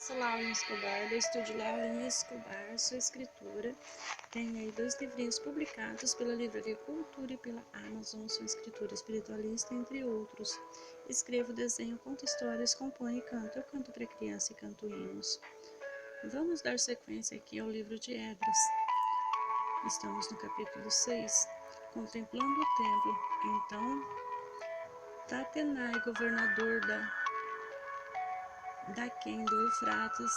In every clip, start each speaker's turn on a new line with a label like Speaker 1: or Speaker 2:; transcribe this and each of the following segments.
Speaker 1: sou Lauren Escobar, do estúdio Lauren Escobar, sou escritora. Tenho aí 2 livrinhos publicados pela Livraria Cultura e pela Amazon, sou escritora espiritualista, entre outros. Escrevo, desenho, conto histórias, componho e canto. Eu canto para criança e canto hinos. Vamos dar sequência aqui ao livro de Esdras. Estamos no capítulo 6, contemplando o templo. Então, Tatenai, governador Daquém do Eufrates,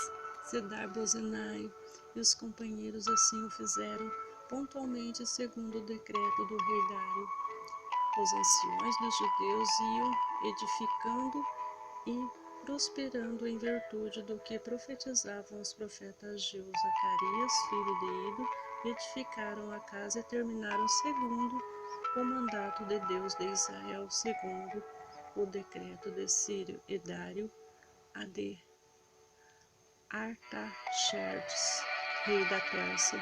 Speaker 1: Sedar-Bozenai e os companheiros assim o fizeram, pontualmente segundo o decreto do rei Dário. Os anciões dos judeus iam edificando e prosperando em virtude do que profetizavam os profetas Ageu, Zacarias, filho de Ido, edificaram a casa e terminaram segundo o mandato de Deus de Israel, segundo o decreto de Círio e Dário, a de Artaxerxes, rei da Pérsia.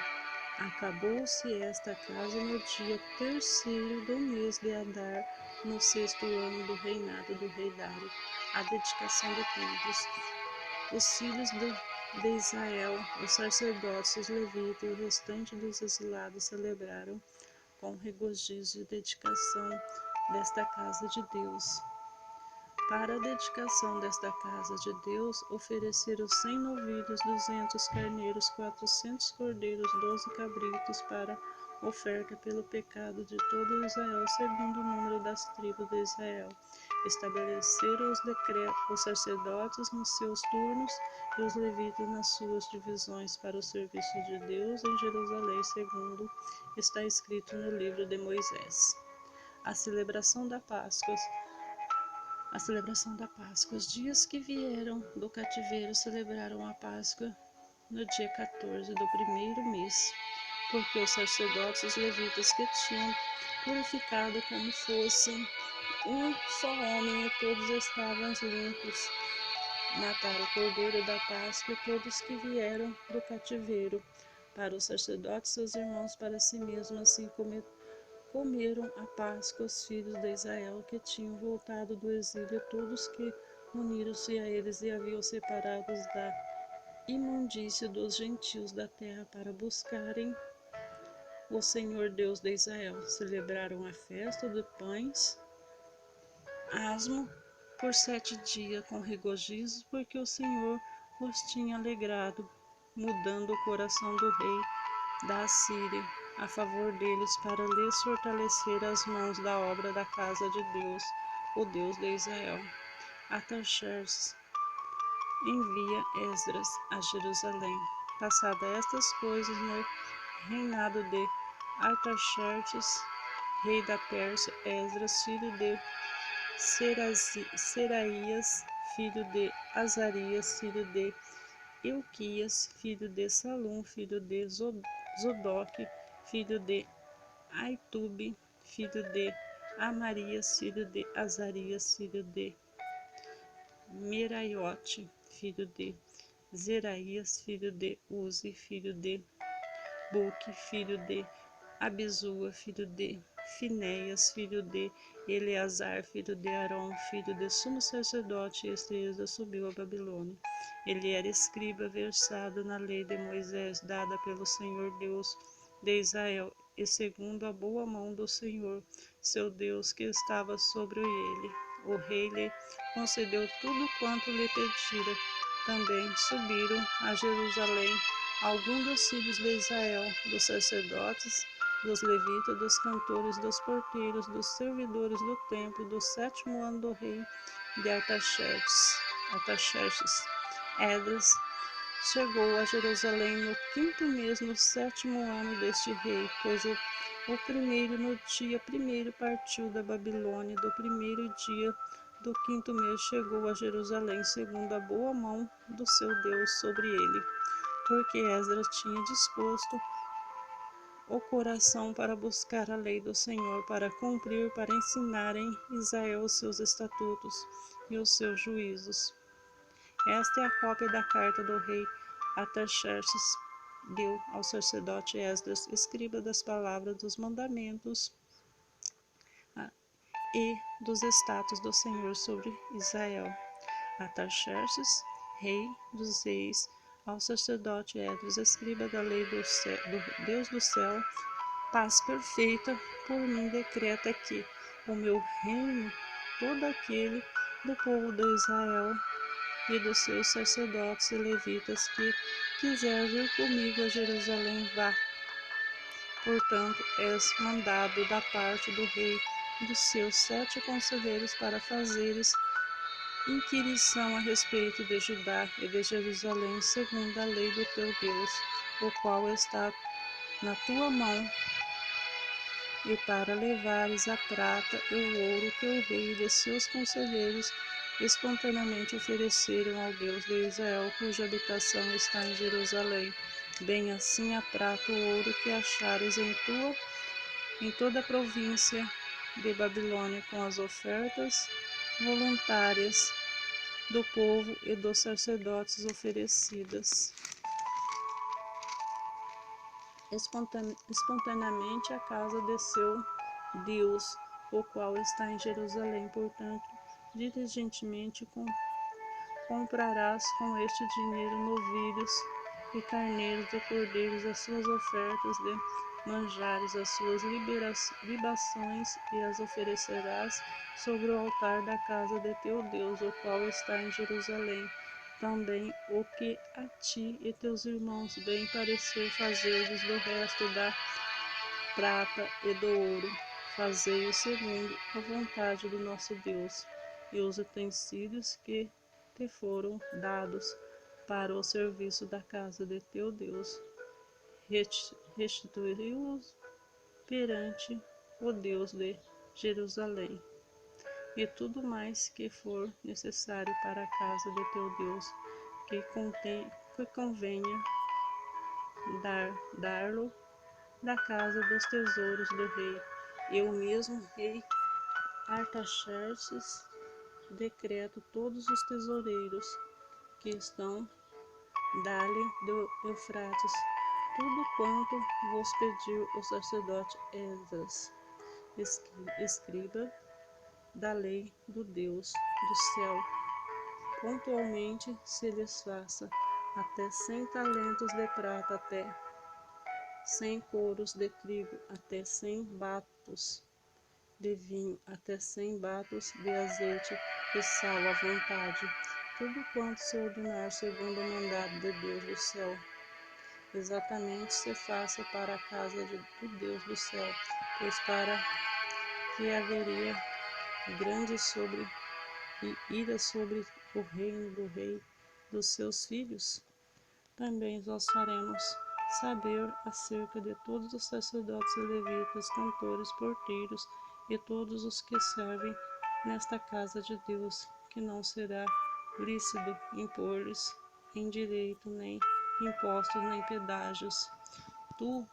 Speaker 1: Acabou-se esta casa no dia 3º do mês de Adar, no 6º ano do reinado do rei Dário, a dedicação de templos. Os filhos de Israel, os sacerdotes, os levitas e o restante dos exilados celebraram com regozijo a dedicação desta casa de Deus. Para a dedicação desta casa de Deus, ofereceram 100 novilhos, 200 carneiros, 400 cordeiros, 12 cabritos para oferta pelo pecado de todo Israel, segundo o número das tribos de Israel. Estabeleceram os sacerdotes nos seus turnos e os levitas nas suas divisões para o serviço de Deus em Jerusalém, segundo está escrito no livro de Moisés. A celebração da Páscoa. Os dias que vieram do cativeiro celebraram a Páscoa no dia 14 do 1º mês, porque os sacerdotes e os levitas que tinham purificado como fossem um só homem e todos estavam limpos, mataram o cordeiro da Páscoa e todos que vieram do cativeiro, para os sacerdotes e seus irmãos, para si mesmos, assim comeram a Páscoa os filhos de Israel que tinham voltado do exílio, todos que uniram-se a eles e haviam separados da imundícia dos gentios da terra para buscarem o Senhor Deus de Israel. Celebraram a festa de pães asmo por 7 dias com regozijo, porque o Senhor os tinha alegrado, mudando o coração do rei da Assíria a favor deles, para lhes fortalecer as mãos da obra da casa de Deus, o Deus de Israel. Artaxerxes envia Esdras a Jerusalém. Passadas estas coisas, no reinado de Artaxerxes, rei da Pérsia, Esdras, filho de Seraías, filho de Azarias, filho de Euquias, filho de Salum, filho de Zodoque, filho de Aitube, filho de Amarias, filho de Azarias, filho de Meraiote, filho de Zeraías, filho de Uzi, filho de Buque, filho de Abizua, filho de Finéias, filho de Eleazar, filho de Arão, filho de sumo sacerdote. Este Esdras subiu a Babilônia. Ele era escriba versado na lei de Moisés, dada pelo Senhor Deus de Israel, e segundo a boa mão do Senhor, seu Deus, que estava sobre ele. O rei lhe concedeu tudo quanto lhe pedira. Também subiram a Jerusalém alguns dos filhos de Israel, dos sacerdotes, dos levitas, dos cantores, dos porteiros, dos servidores do templo, do 7º ano do rei de Artaxerxes. Esdras chegou a Jerusalém no 5º mês, no 7º ano deste rei, pois o primeiro, no dia 1º, partiu da Babilônia. Do 1º dia do 5º mês chegou a Jerusalém, segundo a boa mão do seu Deus sobre ele, porque Esdras tinha disposto o coração para buscar a lei do Senhor, para cumprir, para ensinar em Israel os seus estatutos e os seus juízos. Esta é a cópia da carta do rei Artaxerxes deu ao sacerdote Esdras, escriba das palavras dos mandamentos e dos estados do Senhor sobre Israel. Artaxerxes, Rei dos reis, ao sacerdote Esdras, escriba da lei do Deus do céu, paz perfeita, por mim decreta que o meu reino, todo aquele do povo de Israel e dos seus sacerdotes e levitas que quiser vir comigo a Jerusalém, vá. Portanto, és mandado da parte do rei e dos seus 7 conselheiros para fazeres inquirição a respeito de Judá e de Jerusalém, segundo a lei do teu Deus, o qual está na tua mão, e para levares a prata e o ouro que o rei e de seus conselheiros espontaneamente ofereceram ao Deus de Israel, cuja habitação está em Jerusalém. Bem assim a prata e o ouro que achares em toda a província de Babilônia, com as ofertas voluntárias do povo e dos sacerdotes oferecidas espontaneamente à casa de seu Deus, o qual está em Jerusalém. Portanto, diligentemente comprarás com este dinheiro novilhos e carneiros de cordeiros, as suas ofertas de manjares, as suas libações, e as oferecerás sobre o altar da casa de teu Deus, o qual está em Jerusalém. Também o que a ti e teus irmãos bem parecer, fazei-vos do resto da prata e do ouro, fazei-o segundo a vontade do nosso Deus, e os utensílios que te foram dados para o serviço da casa de teu Deus, restituí-los perante o Deus de Jerusalém. E tudo mais que for necessário para a casa de teu Deus, que convenha dar-lo da casa dos tesouros do rei. Eu mesmo, rei Artaxerxes, decreto todos os tesoureiros que estão dali do Eufrates, tudo quanto vos pediu o sacerdote Esdras, escriba da lei do Deus do céu, pontualmente se lhes faça até 100 talentos de prata, até 100 coros de trigo, até 100 batos de vinho, até 100 batos de azeite e sal à vontade, tudo quanto se ordenar segundo o mandado de Deus do céu. Exatamente se faça para a casa do Deus do céu, pois para que haveria grande ira sobre o reino do rei dos seus filhos. Também nós faremos saber acerca de todos os sacerdotes e levitas, cantores, porteiros e todos os que servem nesta casa de Deus, que não será lícito impor-lhes em direito, nem impostos, nem pedágios. Tu,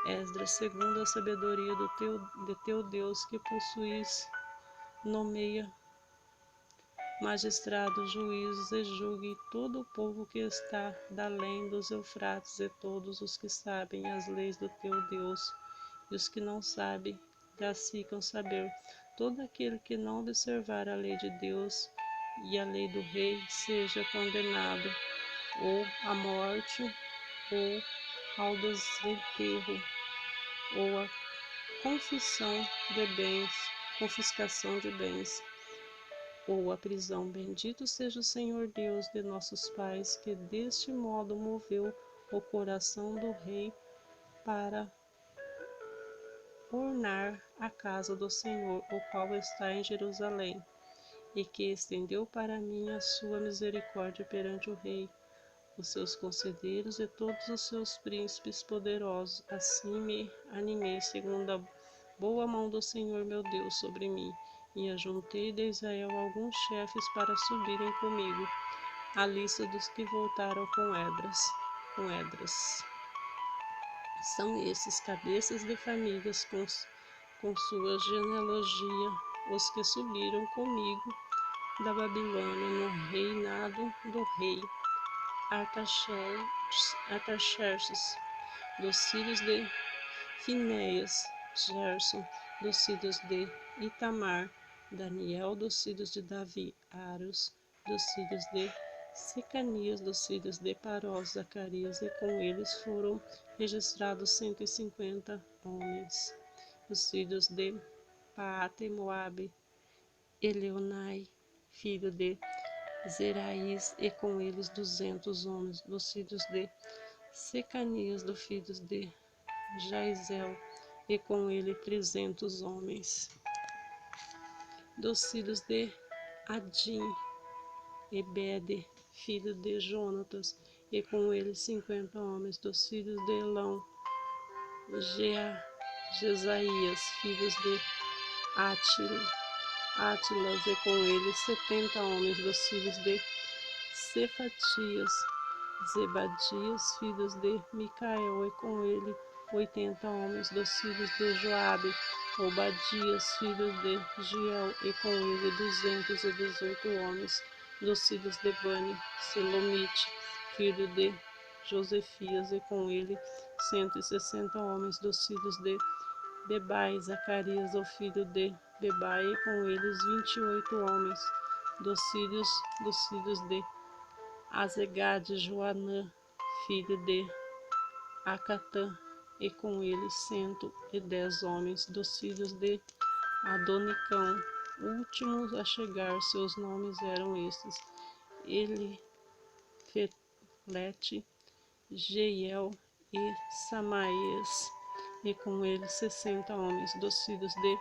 Speaker 1: Esdras, segundo a sabedoria de teu Deus, que possuís, nomeia magistrados, juízes, e julgue todo o povo que está da além dos Eufrates, e todos os que sabem as leis do teu Deus, e os que não sabem, já ficam saber. Todo aquele que não observar a lei de Deus e a lei do rei, seja condenado ou à morte, ou ao desenterro, ou à confiscação de bens, ou a prisão. Bendito seja o Senhor Deus de nossos pais, que deste modo moveu o coração do rei para ornar a casa do Senhor, o qual está em Jerusalém, e que estendeu para mim a sua misericórdia perante o rei, os seus conselheiros e todos os seus príncipes poderosos. Assim me animei segundo a boa mão do Senhor meu Deus sobre mim, e ajuntei de Israel alguns chefes para subirem comigo a lista dos que voltaram com Esdras. São esses cabeças de famílias com sua genealogia, os que subiram comigo da Babilônia no reinado do rei Artaxerxes, dos filhos de Finéias, Gerson, dos filhos de Itamar, Daniel, dos filhos de Davi, Aros, dos filhos de Secanias dos filhos de Parós, Zacarias, e com eles foram registrados 150 homens. Os filhos de Paate, Moabe, Elionai, filho de Zeraís, e com eles 200 homens. Dos filhos de Secanias, dos filhos de Jaizel, e com ele 300 homens. Dos filhos de Adim, Ebede, filho de Jonatas, e com ele 50 homens. Dos filhos de Elão, Jesaías, filhos de Átilas, e com ele 70 homens. Dos filhos de Cefatias, Zebadias, filhos de Micael, e com ele 80 homens. Dos filhos de Joabe, Obadias, filho de Giel, e com ele 218 homens. Dos filhos de Bani, Selomite, filho de Josefias, e com ele 160 homens. Dos filhos de Bebai, Zacarias, o filho de Bebai, e com eles 28 homens. Dos filhos de Azegade, Joanã, filho de Acatã, e com ele 110 homens. Dos filhos de Adonicão, últimos a chegar, seus nomes eram estes: Elifelete, Jeiel e Samaías, e com ele 60 homens. Dos filhos de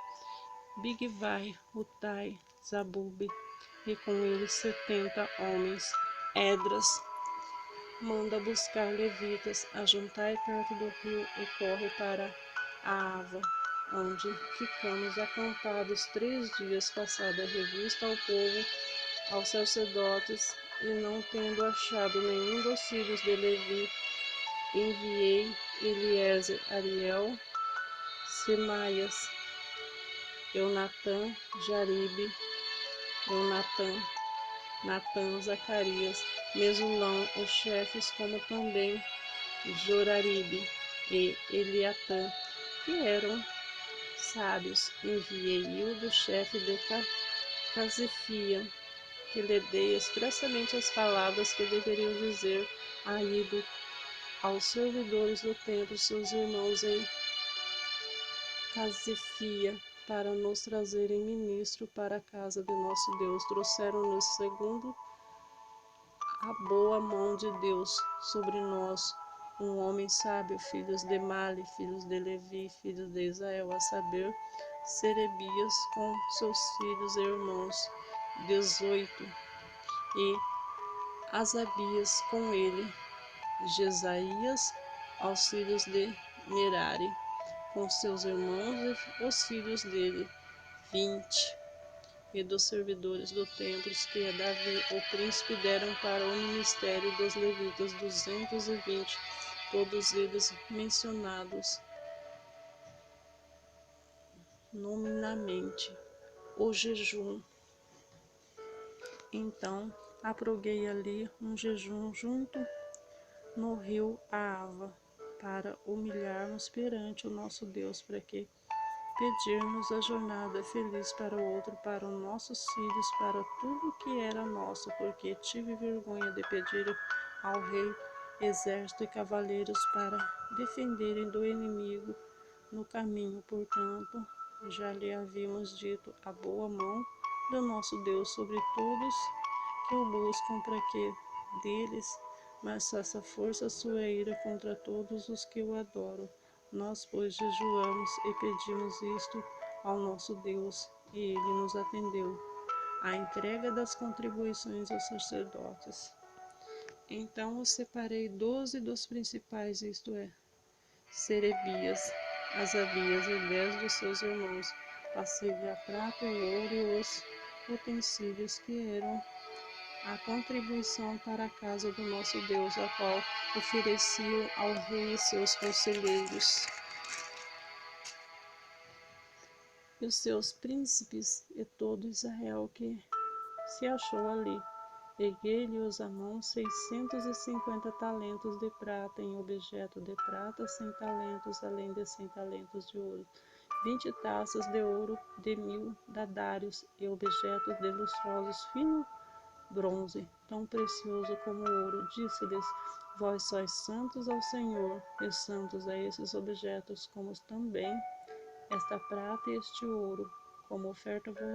Speaker 1: Bigvai, Utai, Zabube, e com ele 70 homens. Edras manda buscar levitas, ajuntai perto do rio, e corre para a Ava, onde ficamos acampados 3 dias, passada a revista ao povo, aos sacerdotes, e não tendo achado nenhum dos filhos de Levi, enviei Eliezer, Ariel, Semaias, Eunatã, Jaribe, Natã, Zacarias, Mesulão, os chefes, como também Joraribe e Eliatã, que eram sábios. Enviei Hildo, chefe de Casifia, que lhe dei expressamente as palavras que deveriam dizer a Ido aos servidores do templo, seus irmãos em Casifia, para nos trazerem ministro para a casa de nosso Deus. Trouxeram-nos segundo a boa mão de Deus sobre nós, um homem sábio, filhos de Mali, filhos de Levi, filhos de Israel, a saber, Serebias com seus filhos e irmãos, 18, e Asabias com ele, Jesaías, aos filhos de Merari, com seus irmãos e os filhos dele, 20. E dos servidores do templo que a Davi, o príncipe, deram para o ministério dos levitas 220, todos eles mencionados nominamente. O jejum. Então aproguei ali um jejum junto no rio Ava, para humilharmos perante o nosso Deus, para que pedirmos a jornada feliz para o outro, para os nossos filhos, para tudo que era nosso, porque tive vergonha de pedir ao rei exército e cavaleiros para defenderem do inimigo no caminho. Portanto, já lhe havíamos dito a boa mão do nosso Deus sobre todos que o buscam, para que deles mas faça força a sua ira contra todos os que o adoram. Nós, pois, jejuamos e pedimos isto ao nosso Deus, e ele nos atendeu. A entrega das contribuições aos sacerdotes. Então os separei 12 dos principais, isto é, Serebias, Asabias e 10 dos seus irmãos. Passei-lhe a prata, o ouro e os utensílios que eram a contribuição para a casa do nosso Deus, a qual ofereciam ao rei e seus conselheiros, e os seus príncipes, e todo Israel que se achou ali. Peguei-lhe-os a mão 650 talentos de prata em objeto de prata, 100 talentos, além de 100 talentos de ouro, 20 taças de ouro de 1000 dadários, e objetos de lustrosos finos bronze, tão precioso como o ouro. Disse-lhes: Vós sois santos ao Senhor, e santos a esses objetos, como também esta prata e este ouro, como oferta voluntária